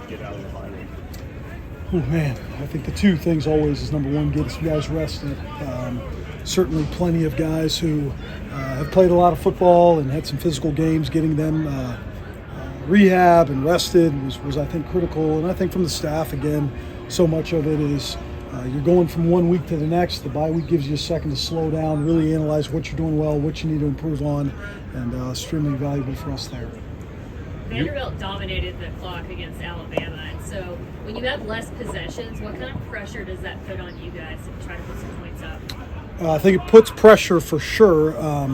get out of the bye week? Oh man, I think the two things always is number one, get some guys rested. Certainly plenty of guys who have played a lot of football and had some physical games, getting them rehab and rested was I think critical. And I think from the staff, again, so much of it is you're going from 1 week to the next. The bye week gives you a second to slow down, really analyze what you're doing well, what you need to improve on, and extremely valuable for us there. Vanderbilt dominated the clock against Alabama, and so when you have less possessions, what kind of pressure does that put on you guys to try to put some points up? I think it puts pressure for sure. I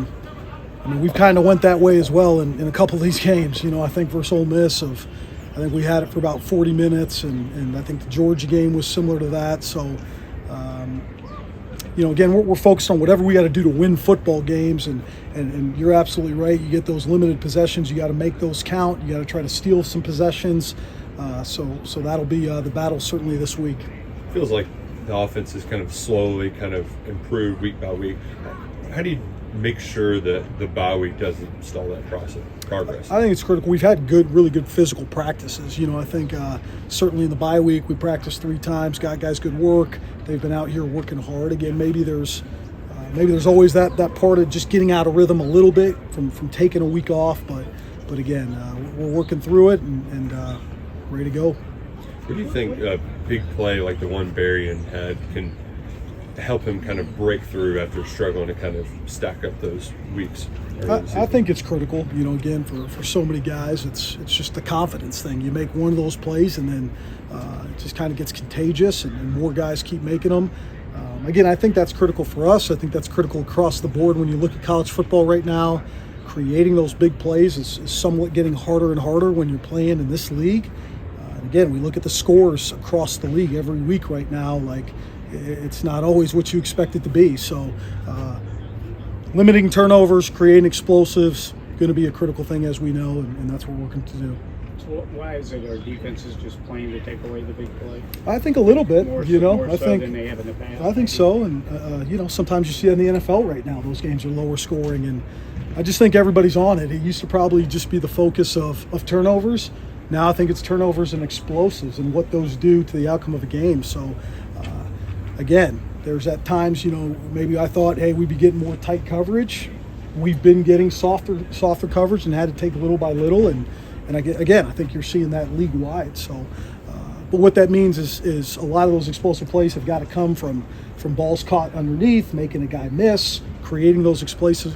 mean, we've kind of went that way as well in a couple of these games. You know, I think versus Ole Miss, I think we had it for about 40 minutes, and I think the Georgia game was similar to that. So, you know, again, we're focused on whatever we got to do to win football games, and you're absolutely right. You get those limited possessions, you got to make those count. You got to try to steal some possessions. So that'll be the battle certainly this week. Feels like the offense has kind of slowly kind of improved week by week. How do you make sure that the bye week doesn't stall that progress? I think it's critical. We've had really good physical practices. You know, I think certainly in the bye week we practiced 3 times, got guys good work. They've been out here working hard. Again, maybe there's always that part of just getting out of rhythm a little bit from taking a week off. But again, we're working through it and ready to go. What do you think a big play like the one Barion had can help him kind of break through after struggling to kind of stack up those weeks? I think it's critical. You know, again, for so many guys, it's just the confidence thing. You make one of those plays and then it just kind of gets contagious and more guys keep making them. Again, I think that's critical for us. I think that's critical across the board. When you look at college football right now, creating those big plays is somewhat getting harder and harder when you're playing in this league. Again, we look at the scores across the league every week right now, like it's not always what you expect it to be. So limiting turnovers, creating explosives, going to be a critical thing, as we know, and that's what we're working to do. So why is it our defense is just playing to take away the big play? I think a little bit, More I so think than they have in the past. I think so, and you know, sometimes you see it in the NFL right now, those games are lower scoring, and I just think everybody's on it. It used to probably just be the focus of turnovers. Now I think it's turnovers and explosives and what those do to the outcome of a game. So, again, there's at times, you know, maybe I thought, hey, we'd be getting more tight coverage. We've been getting softer coverage and had to take little by little. And I think you're seeing that league-wide. So, but what that means is a lot of those explosive plays have got to come from balls caught underneath, making a guy miss, creating those explosives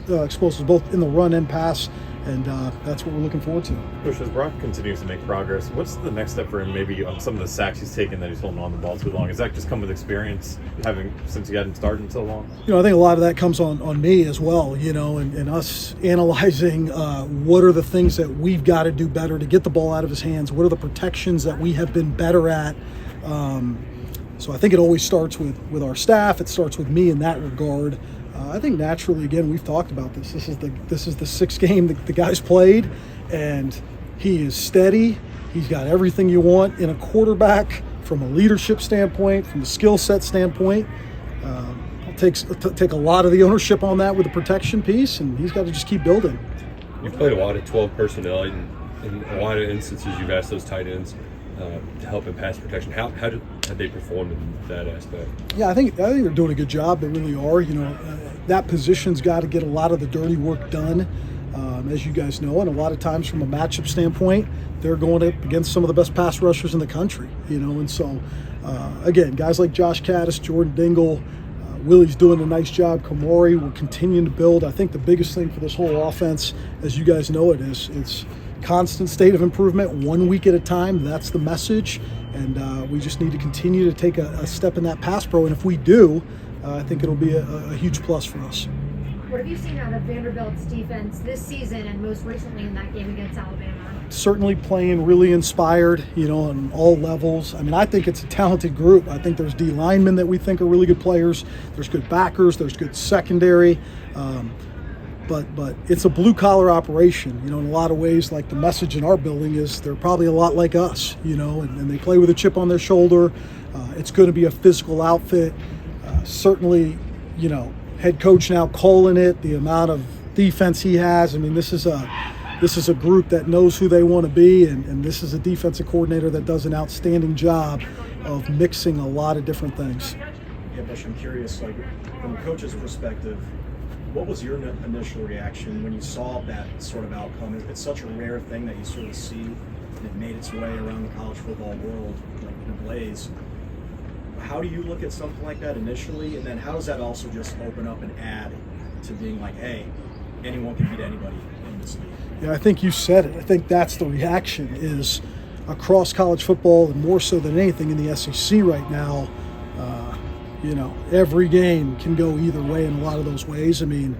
both in the run and pass. And that's what we're looking forward to. Coach, as Brock continues to make progress, what's the next step for him maybe on some of the sacks he's taken that he's holding on the ball too long? Has that just come with experience, since he hadn't started in so long? You know, I think a lot of that comes on me as well, you know, and us analyzing what are the things that we've got to do better to get the ball out of his hands. What are the protections that we have been better at? So I think it always starts with our staff. It starts with me in that regard. I think naturally, again, we've talked about this. This is the 6th game that the guy's played, and he is steady. He's got everything you want in a quarterback from a leadership standpoint, from a skill set standpoint. I'll take a lot of the ownership on that with the protection piece, and he's got to just keep building. You've played a lot of 12 personnel, and in a lot of instances you've asked those tight ends to help in pass protection. How did they perform in that aspect? Yeah, I think they're doing a good job. They really are. You know, that position's got to get a lot of the dirty work done, as you guys know. And a lot of times, from a matchup standpoint, they're going up against some of the best pass rushers in the country. You know, and so again, guys like Josh Kattus, Jordan Dingle, Willie's doing a nice job. Kamori will continue to build. I think the biggest thing for this whole offense, as you guys know it, is it's constant state of improvement, 1 week at a time. That's the message, and we just need to continue to take a step in that pass pro, and if we do, I think it'll be a huge plus for us. What have you seen out of Vanderbilt's defense this season and most recently in that game against Alabama? Certainly playing really inspired, you know, on all levels. I mean, I think it's a talented group. I think there's D linemen that we think are really good players. There's good backers. There's good secondary. But it's a blue-collar operation, you know, in a lot of ways. Like the message in our building is they're probably a lot like us, you know, and they play with a chip on their shoulder. It's going to be a physical outfit. Certainly, you know, head coach now calling it, the amount of defense he has. I mean, this is this is a group that knows who they want to be, and this is a defensive coordinator that does an outstanding job of mixing a lot of different things. Yeah, Bush, I'm curious, like, from a coach's perspective, what was your initial reaction when you saw that sort of outcome? It's such a rare thing that you sort of see, and it made its way around the college football world like in a blaze. How do you look at something like that initially, and then how does that also just open up and add to being like, hey, anyone can beat anybody in this league? Yeah, I think you said it. I think that's the reaction is across college football, and more so than anything in the SEC right now. Every game can go either way in a lot of those ways. I mean,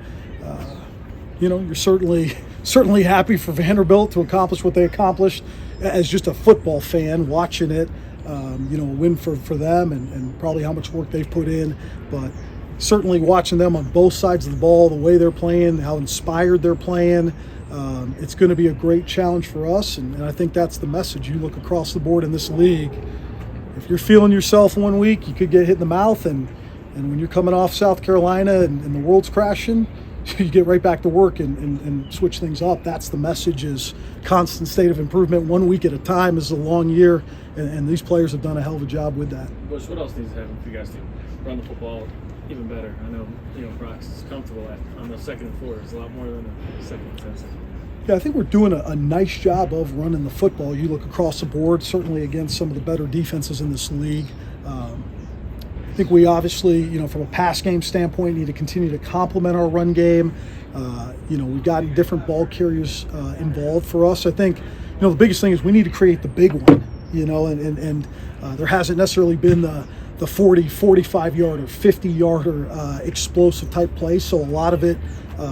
you're certainly happy for Vanderbilt to accomplish what they accomplished as just a football fan watching it. A win for them and probably how much work they've put in. But certainly watching them on both sides of the ball, the way they're playing, how inspired they're playing, it's going to be a great challenge for us. And I think that's the message. You look across the board in this league, if you're feeling yourself one week, you could get hit in the mouth. And when you're coming off South Carolina and the world's crashing, you get right back to work and switch things up. That's the message, is constant state of improvement, 1 week at a time. Is a long year, and these players have done a hell of a job with that. Bush, what else needs to happen for you guys to run the football even better? I know, Brock's comfortable on the second and four. It's a lot more than a second and 10 seconds. Yeah, I think we're doing a nice job of running the football. You look across the board, certainly against some of the better defenses in this league. I think we obviously, from a pass game standpoint, need to continue to complement our run game. We've got different ball carriers involved for us. I think, the biggest thing is we need to create the big one, and there hasn't necessarily been the 40, 45-yarder, 50-yarder explosive type play. So a lot of it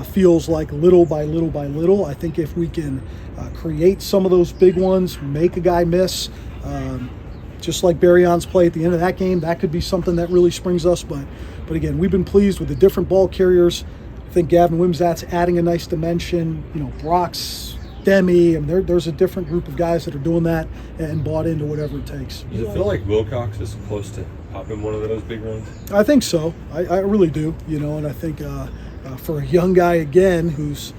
feels like little by little by little. I think if we can create some of those big ones, make a guy miss, just like Barion's play at the end of that game, that could be something that really springs us. But again, we've been pleased with the different ball carriers. I think Gavin Wimsatt's adding a nice dimension. Brock's, Demi, and there's a different group of guys that are doing that and bought into whatever it takes. Does it feel like Wilcox is close to popping one of those big runs? I think so. I really do. And I think for a young guy again who's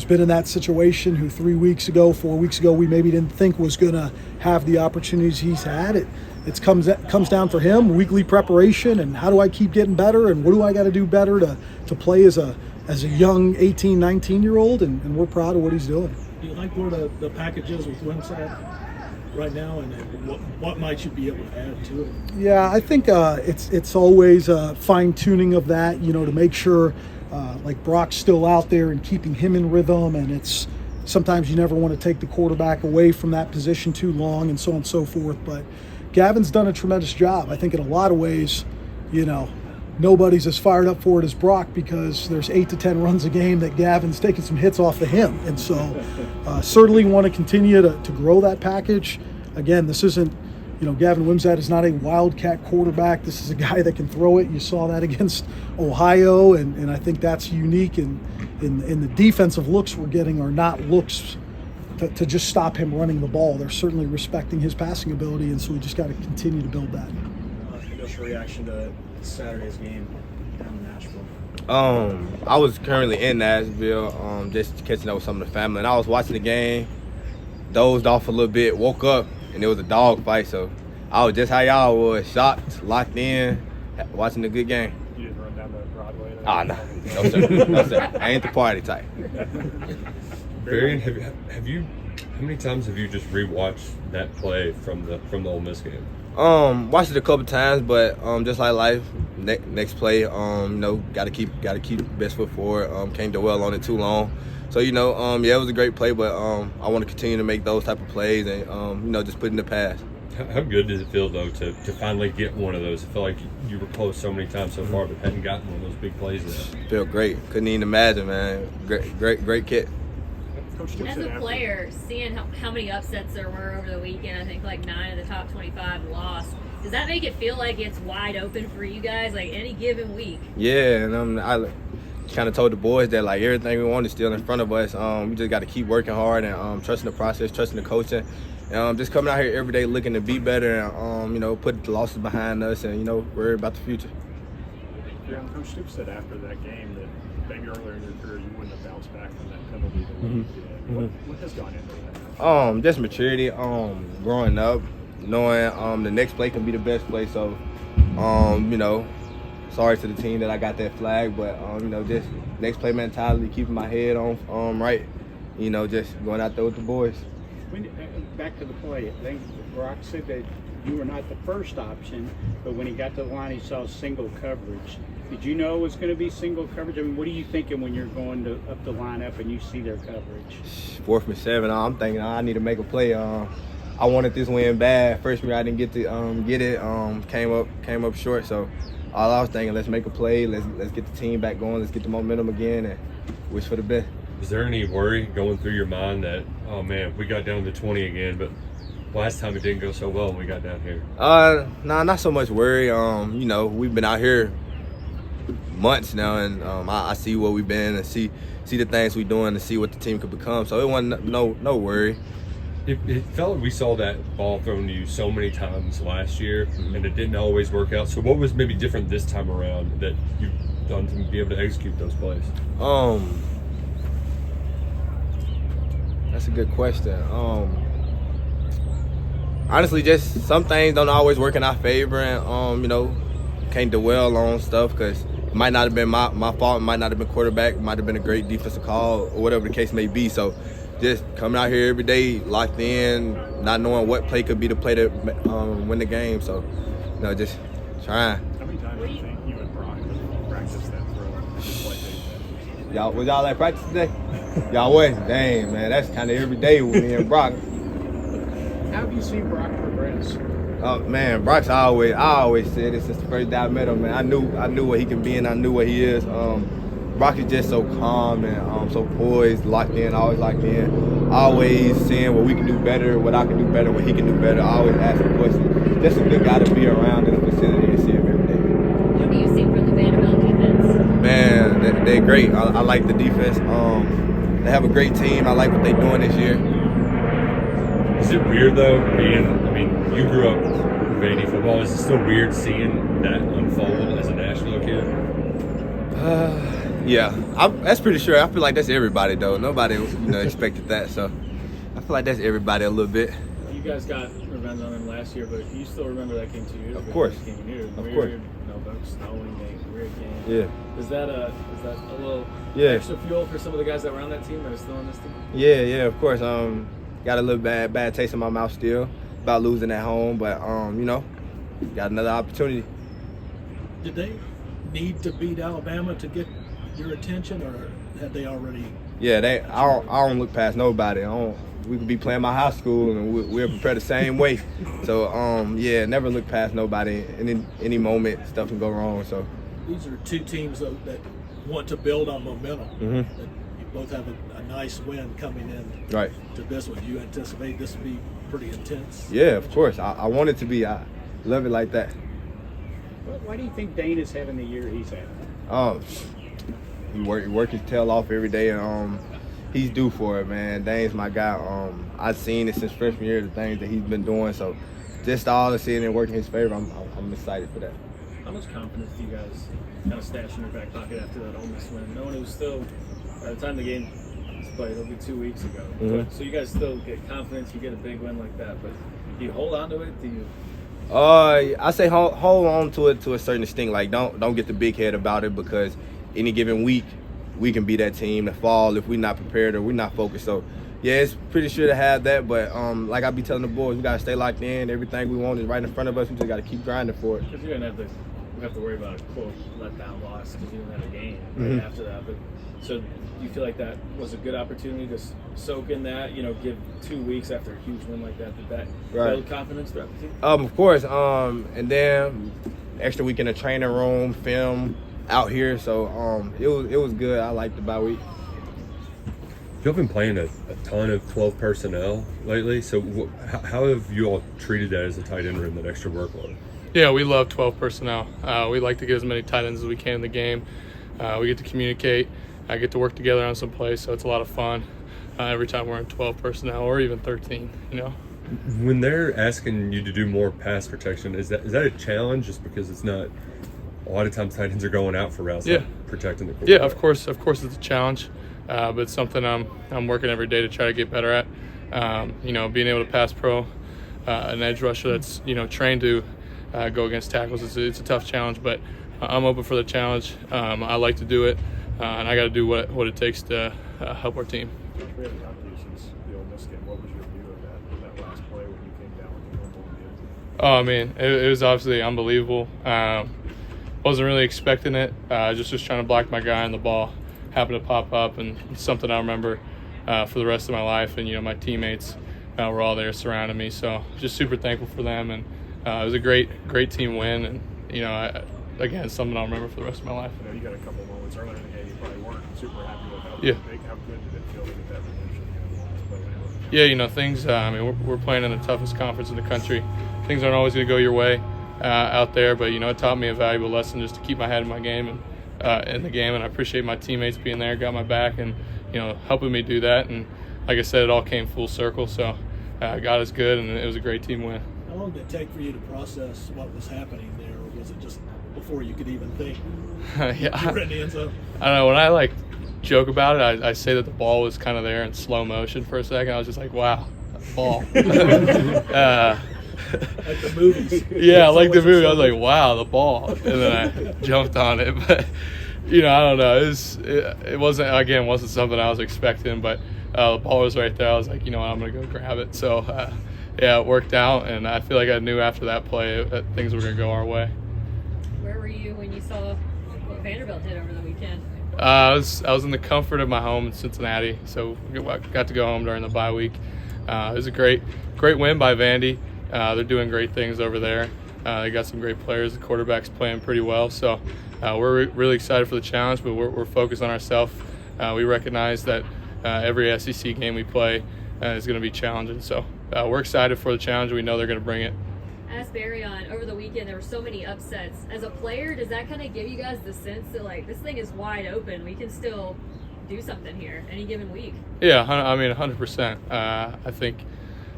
been in that situation, who 4 weeks ago we maybe didn't think was going to have the opportunities he's had, it comes down for him, weekly preparation, and how do I keep getting better, and what do I got to do better to play as a young 18, 19-year-old, and we're proud of what he's doing. Do you like where the package is with Wimsatt right now, and what might you be able to add to it? Yeah, I think it's always a fine-tuning of that, to make sure like Brock's still out there and keeping him in rhythm, and it's sometimes you never want to take the quarterback away from that position too long and so on and so forth. But Gavin's done a tremendous job. I think in a lot of ways, nobody's as fired up for it as Brock, because there's 8 to 10 runs a game that Gavin's taking some hits off of him. And so certainly want to continue to grow that package. Again, this isn't, Gavin Wimsatt is not a Wildcat quarterback. This is a guy that can throw it. You saw that against Ohio, and I think that's unique. In the defensive looks we're getting are not looks to just stop him running the ball. They're certainly respecting his passing ability, and so we just got to continue to build that. Initial reaction to Saturday's game down in Nashville? I was currently in Nashville, just catching up with some of the family, and I was watching the game, dozed off a little bit, woke up, and it was a dog fight. So I was just how y'all was, shocked, locked in, watching a good game. You didn't run down the Broadway? No, sir. No, sir. I ain't the party type. Barion, how many times have you just rewatched that play from the Ole Miss game? Watched it a couple times, but just like life, next play, gotta keep best foot forward. Can't dwell on it too long. So it was a great play, but I want to continue to make those type of plays and just put in the past. How good does it feel though to finally get one of those? I feel like you were close so many times so far, but hadn't gotten one of those big plays yet. Feel great. Couldn't even imagine, man. Great kid. As a player, seeing how many upsets there were over the weekend, I think like 9 of the top 25 lost. Does that make it feel like it's wide open for you guys, like any given week? Yeah, and I kind of told the boys that like everything we want is still in front of us. We just got to keep working hard and trusting the process, trusting the coaching, and just coming out here every day looking to be better and put the losses behind us and worry about the future. Coach Stoops said after that game that maybe earlier in your career you wouldn't have bounced back from that penalty the way you did. What has gone into that? Just maturity, growing up, knowing the next play can be the best play. So, sorry to the team that I got that flag, but just next play mentality, keeping my head on right, just going out there with the boys. Back to the play, I think Brock said that you were not the first option, but when he got to the line, he saw single coverage. Did you know it was going to be single coverage? I mean, what are you thinking when you're going up the lineup and you see their coverage? 4th and 7, I'm thinking I need to make a play. I wanted this win bad. First year I didn't get to get it. Came up short. So all I was thinking, let's make a play. Let's get the team back going. Let's get the momentum again and wish for the best. Is there any worry going through your mind that, oh man, we got down to 20 again, but last time it didn't go so well when we got down here? No, not so much worry. We've been out here months now, and I see what we've been and see the things we're doing and see what the team could become. So it wasn't no worry. It felt like we saw that ball thrown to you so many times last year, and it didn't always work out. So what was maybe different this time around that you've done to be able to execute those plays? That's a good question. Honestly, just some things don't always work in our favor, and can't dwell on stuff because it might not have been my fault. It might not have been quarterback. It might have been a great defensive call or whatever the case may be. So just coming out here every day, locked in, not knowing what play could be the play to win the game. So, just trying. How many times do you think you and Brock practiced that throw? Was y'all at practice today? Y'all wasn't? Dang, man, that's kind of every day with me and Brock. How have you seen Brock progress? Oh man, Brock's I always said it since the first day I met him, man. I knew what he can be and I knew what he is. Brock is just so calm and so poised, locked in, always locked in. Always seeing what we can do better, what I can do better, what he can do better. I always ask him questions. Just a good guy to be around in the vicinity and see him every day. What do you see from the Vanderbilt defense? Man, they're great. I like the defense. They have a great team. I like what they're doing this year. Is it weird though, you grew up in Vandy football. Is it still weird seeing that unfold as a Nashville kid? Yeah, that's pretty sure. I feel like that's everybody though. Nobody expected that, so I feel like that's everybody a little bit. You guys got revenge on him last year, but you still remember that game 2 years ago? Of course. Of course. Snowing game, weird game. Yeah. Is that a little extra fuel for some of the guys that were on that team that are still on this team? Yeah, of course. Got a little bad taste in my mouth still about losing at home, but got another opportunity. Did they need to beat Alabama to get your attention, or had they already? Yeah, I don't look past nobody. We could be playing my high school and we're prepared the same way. So never look past nobody. In any moment, stuff can go wrong. So these are two teams that want to build on momentum. Mm-hmm. You both have a nice win coming in. Right. To this one, you anticipate this to be pretty intense? Yeah, of course. I want it to be. I love it like that. Why do you think Dane is having the year he's having? He work his tail off every day, and he's due for it, man. Dane's my guy. I've seen it since freshman year, the things that he's been doing. So just all to see it and work in his favor, I'm excited for that. How much confidence do you guys kind of stash in your back pocket after that Ole Miss win? Knowing it was still, by the time the game was played, it'll be 2 weeks ago. Mm-hmm. So you guys still get confidence, you get a big win like that, but do you hold on to it? Do you? I say hold on to it to a certain extent. Like don't get the big head about it, because any given week we can be that team that fall if we're not prepared or we're not focused. So yeah, it's pretty sure to have that, but like I be telling the boys, we gotta stay locked in. Everything we want is right in front of us. We just gotta keep grinding for it. Because you're gonna have to worry about a quote letdown loss because you didn't have a game right after that. But so do you feel like that was a good opportunity to soak in that? Give 2 weeks after a huge win like that. Did that build confidence throughout the team? Of course. And then extra week in the training room, film out here. So it was good. I liked the bye week. You've been playing a ton of 12 personnel lately. So how have you all treated that as a tight end room, that extra workload? Yeah, we love 12 personnel. We like to get as many tight ends as we can in the game. We get to communicate. I get to work together on some plays, so it's a lot of fun every time we're in 12 personnel or even 13, When they're asking you to do more pass protection, is that a challenge just because it's not a lot of times tight ends are going out for routes, Yeah. like protecting the quarterback. Yeah, of course it's a challenge, but it's something I'm working every day to try to get better at. Being able to pass pro, an edge rusher that's trained to go against tackles, it's a tough challenge, but I'm open for the challenge. I like to do it, and I got to do what it takes to help our team. We had a conversation since the Ole Miss game. What was your view of that last play when you came down with the fumble and Oh, I mean, it was obviously unbelievable. Wasn't really expecting it. Just trying to block my guy, and the ball happened to pop up, and it's something I remember for the rest of my life. And my teammates were all there surrounding me, so just super thankful for them. And it was a great team win, and again, something I'll remember for the rest of my life. I know you got a couple moments earlier in the game you probably weren't super happy with. How good did it feel to get that redemption? Yeah, things. We're playing in the toughest conference in the country. Things aren't always going to go your way out there, but it taught me a valuable lesson just to keep my head in my game and in the game. And I appreciate my teammates being there, got my back, and helping me do that. And like I said, it all came full circle. So God is good, and it was a great team win. How long did it take for you to process what was happening there, or was it just before you could even think? Yeah, You were in the end zone? I don't know. When I joke about it, I say that the ball was kind of there in slow motion for a second. I was just like, wow, that ball. Like the movies. Yeah, like the movie. I was like, wow, the ball. And then I jumped on it. But, I don't know. It wasn't something I was expecting, but the ball was right there. I was like, I'm going to go grab it. So, it worked out. And I feel like I knew after that play that things were going to go our way. Where were you when you saw what Vanderbilt did over the weekend? I was in the comfort of my home in Cincinnati, so I got to go home during the bye week. It was a great win by Vandy. They're doing great things over there. They got some great players. The quarterback's playing pretty well, so we're really excited for the challenge, but we're focused on ourselves. We recognize that every SEC game we play is going to be challenging, so we're excited for the challenge. We know they're going to bring it. As Barion, over the weekend there were so many upsets. As a player, does that kind of give you guys the sense that this thing is wide open? We can still do something here any given week. Yeah, 100%. I think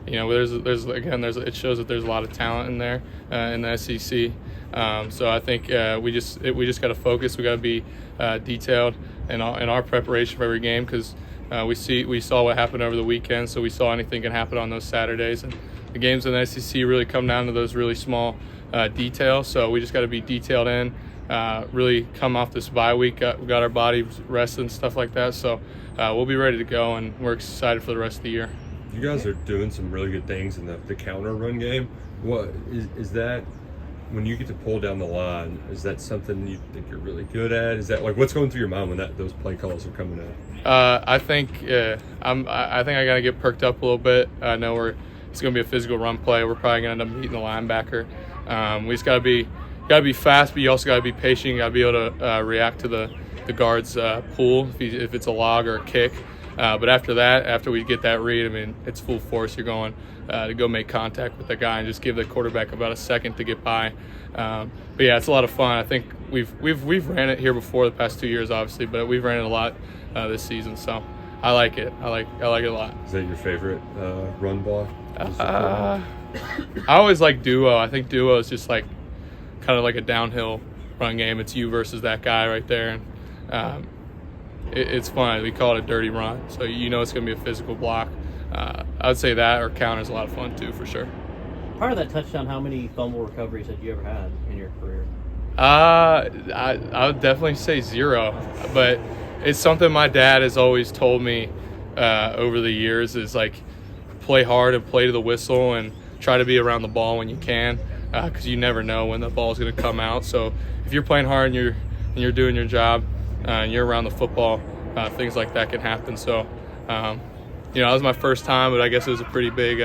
it shows that there's a lot of talent in there in the SEC. So I think we just got to focus. We got to be detailed in our preparation for every game, because we saw what happened over the weekend. So we saw anything can happen on those Saturdays, and the games in the SEC really come down to those really small details. So we just got to be detailed in, really come off this bye week, we got our bodies rested and stuff like that. So we'll be ready to go, and we're excited for the rest of the year. You guys are doing some really good things in the counter run game. What is that? When you get to pull down the line, is that something you think you're really good at? Is that what's going through your mind when those play calls are coming out? I think I got to get perked up a little bit. I know it's going to be a physical run play. We're probably going to end up beating the linebacker. We just got to be fast, but you also got to be patient. You got to be able to react to the guard's pull if it's a log or a kick. But after we get that read, it's full force. You're going to go make contact with the guy and just give the quarterback about a second to get by. But yeah, it's a lot of fun. I think we've ran it here before the past 2 years, obviously, but we've ran it a lot this season. So I like it. I like it a lot. Is that your favorite run block? I always like duo. I think duo is just kind of like a downhill run game. It's you versus that guy right there, and it's fun. We call it a dirty run, so it's going to be a physical block. I would say that or counter is a lot of fun too, for sure. Part of that touchdown, how many fumble recoveries had you ever had in your career? I would definitely say 0, but it's something my dad has always told me over the years is play hard and play to the whistle and try to be around the ball when you can, because you never know when the ball is going to come out. So if you're playing hard and you're doing your job and you're around the football, things like that can happen. So that was my first time, but I guess it was a pretty big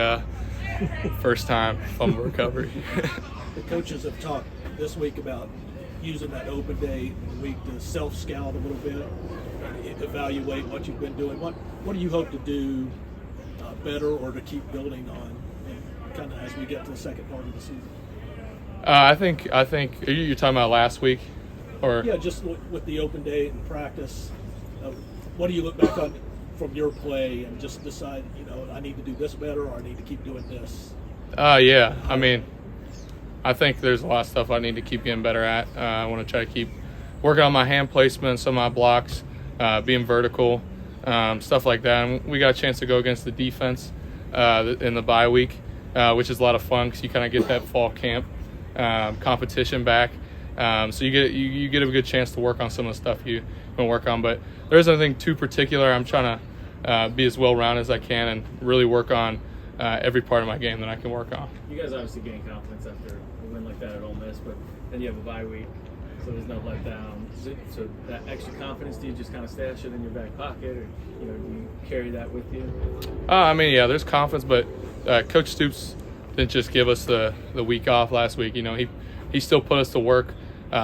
first time fumble recovery. The coaches have talked this week about using that open day in the week to self-scout a little bit, evaluate what you've been doing. What do you hope to do better or to keep building on, and kind of as we get to the second part of the season? I think you're talking about last week, or yeah, just with the open day and practice. What do you look back on from your play and just decide, I need to do this better, or I need to keep doing this? Yeah. I think there's a lot of stuff I need to keep getting better at. I want to try to keep working on my hand placement, some of my blocks, being vertical, stuff like that. And we got a chance to go against the defense in the bye week, which is a lot of fun because you kind of get that fall camp competition back. So you get a good chance to work on some of the stuff you've been working on. But there isn't anything too particular. I'm trying to be as well-rounded as I can and really work on every part of my game that I can work on. You guys obviously gain confidence after a win like that at Ole Miss, but then you have a bye week, so there's no letdown. So that extra confidence, do you just kind of stash it in your back pocket, or do you carry that with you? I mean, yeah, there's confidence, but Coach Stoops didn't just give us the week off last week. He still put us to work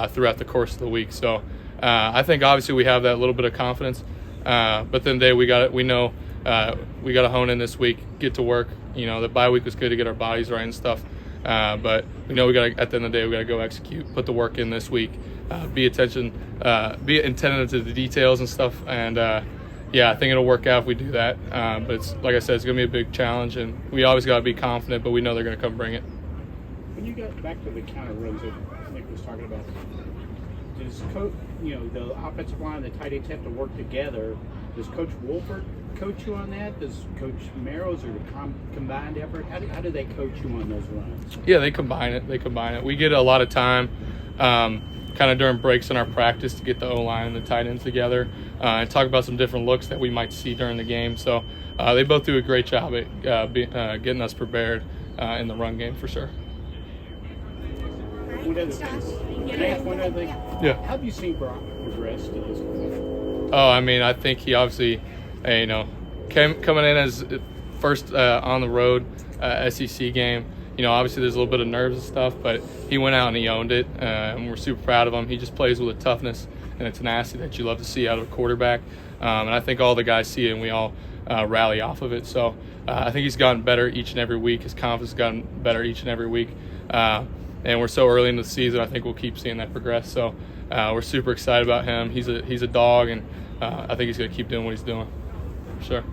throughout the course of the week. So I think obviously we have that little bit of confidence, but then we know we got to hone in this week, get to work. The bye week was good to get our bodies right and stuff, but we know at the end of the day we got to go execute, put the work in this week, be attentive to the details and stuff, and I think it'll work out if we do that. But it's, like I said, it's gonna be a big challenge, and we always got to be confident, but we know they're gonna come bring it. When you got back to the counter runs that Nick was talking about, does the offensive line and the tight ends have to work together? Does Coach Wolford coach you on that? Does Coach Merrill's or the combined effort? How do they coach you on those runs? Yeah, they combine it. We get a lot of time kind of during breaks in our practice to get the O-line and the tight ends together and talk about some different looks that we might see during the game. So they both do a great job at getting us prepared in the run game for sure. One other thing. Can I ask one other thing? Yeah. How have you seen Brock progress to this point? Oh, I mean, I think he obviously, coming in as first on the road SEC game. Obviously there's a little bit of nerves and stuff, but he went out and he owned it, and we're super proud of him. He just plays with a toughness and a tenacity that you love to see out of a quarterback, and I think all the guys see it, and we all rally off of it. So I think he's gotten better each and every week. His confidence has gotten better each and every week, and we're so early in the season. I think we'll keep seeing that progress. So we're super excited about him. He's a dog, and I think he's going to keep doing what he's doing, for sure.